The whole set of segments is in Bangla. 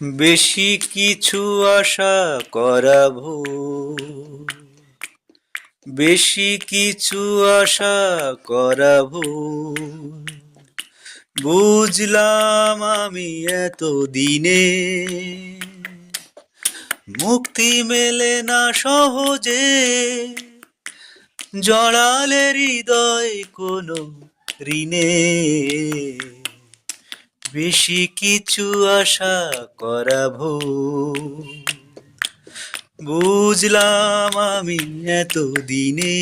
বেশি কিছু আশা করা ভুল, বেশি কিছু আশা করা ভুল। বুঝলাম আমি এত দিনে মুক্তি মেলে না সহজে, জড়ালে হৃদয় কোনো ঋণে। বেশি কিছু আশা করা ভুল, বুঝলাম আমি এত দিনে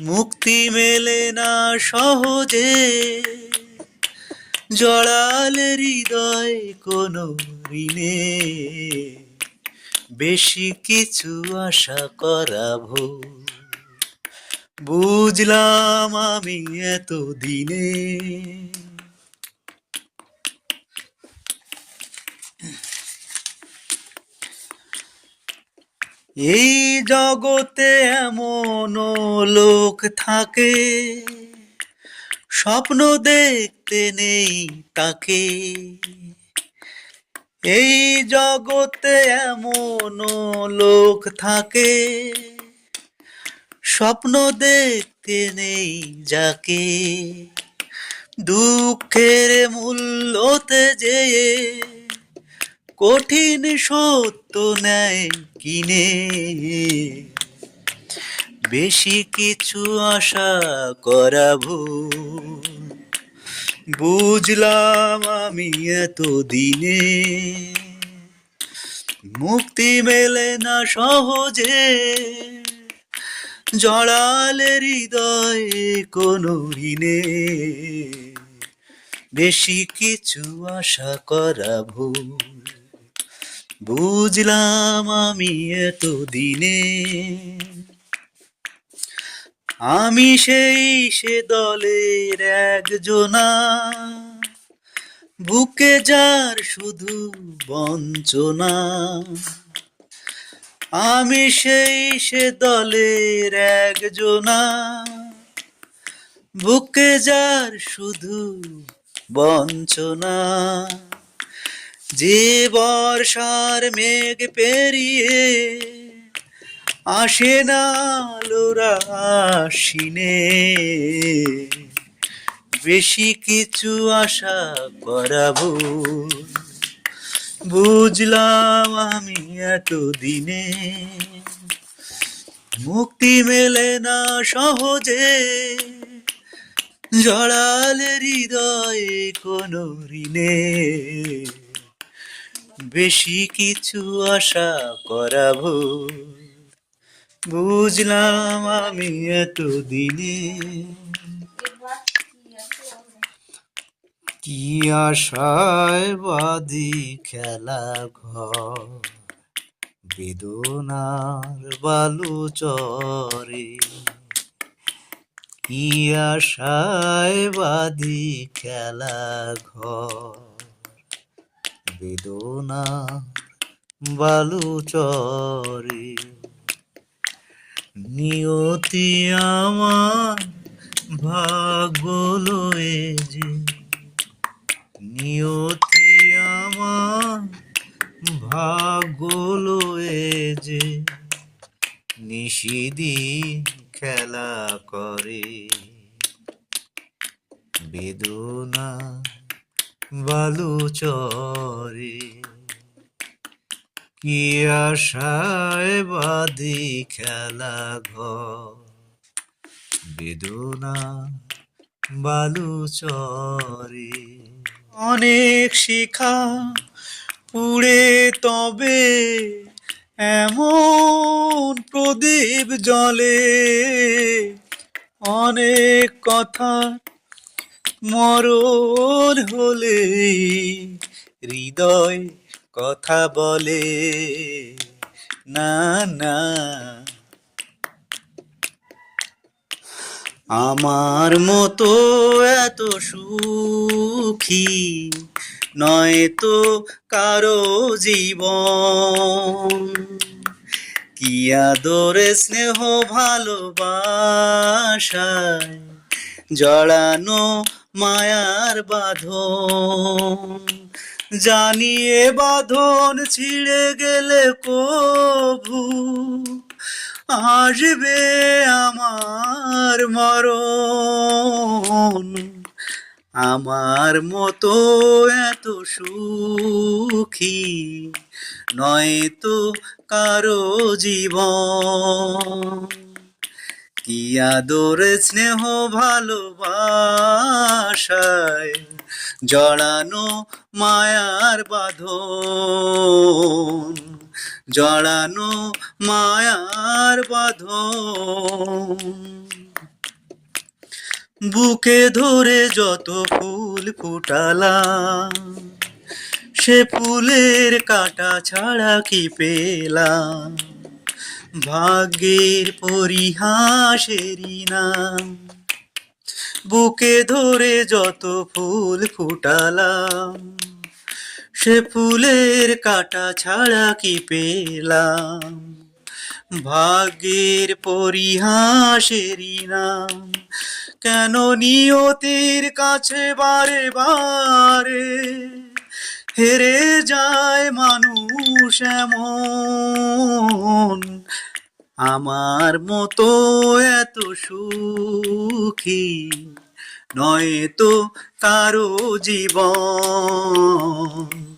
মুক্তি মেলে না সহজে, জড়ালে হৃদয় কোনো ঋণে। বেশি কিছু আশা করা ভুল, বুঝলাম আমি এত দিনে। এই জগতে এমন লোক থাকে, স্বপ্ন দেখতে নেই তাকে। এই জগতে এমন লোক থাকে, স্বপ্ন দেখতে নেই যাকে। দুঃখের মূল্যতে যেয়ে কঠিন সত্য নেয় কিনে। বেশি কিছু আশা করা ভুল, বুঝলাম আমি এত দিনে মুক্তি মেলে না সহজে, জড়ালে হৃদয়ে কোনো ঋণে। বেশি কিছু আশা করা ভুল, বুঝলাম আমি এত দিনে। আমি সে দলের একজনা, বুকে যার শুধু বঞ্চনা। আমি সে দলের একজনা, বুকে যার শুধু বঞ্চনা। যে বর্ষার মেঘ পেরিয়ে আসে না আলোরা আশ্বিনে। বেশি কিছু আশা করা ভুল, বুঝলাম আমি এত দিনে মুক্তি মেলে না সহজে, জড়ালে হৃদয়ে কোনো ঋণে। বেশি কিছু আশা করা ভুল, বুঝলাম আমি এত দিনে। কি আশায় বাঁধি খেলা ঘর, বেদনার বালু চরে। কি আশায় বাঁধি খেলা ঘর, বেদনার বালু চরে। নিয়তি আমার ভাগ্য লয়ে যে, নিয়তি আমার ভাগ্য লয়ে যে নিশিদিন খেলা করে। বেদনা বালু চরে, কি আশায় বাঁধি খেলা ঘর, বেদনা বালু চরে। অনেক শিখা পুড়ে তবে এমন প্রদীপ জ্বলে, অনেক কথা মরণ হলে হৃদয় কথা বলে না না। আমার মতো এত সুখী নয় তো কারো জীবন। কি আদরে স্নেহ ভালোবাসায় জড়ানো মায়ার বাঁধন। জানিয়ে বাঁধন ছিঁড়ে গেলে কভু আসবে আমার মরণ। আমার মতো এত সুখী নয় তো কারো জীবন। কি আদর স্নেহ ভালোবাসায় জড়ানো মায়ার বাঁধন, জড়ানো মায়ার বাঁধন। বুকে ধরে যত ফুল ফুটালাম, সে ফুলের কাঁটা ছাড়া কি পেলাম? ভাগ্যের পরিহাসেরই নাম। বুকে ধরে যত ফুল ফুটালাম, সে ফুলের কাঁটা ছাড়া কি পেলাম? ভাগ্যের পরিহাসেরই নাম। কেন নিয়তির কাছে বারে বারে হেরে যায় মানুষ এমন? আমার মতো এত সুখী নয় তো কারো জীবন।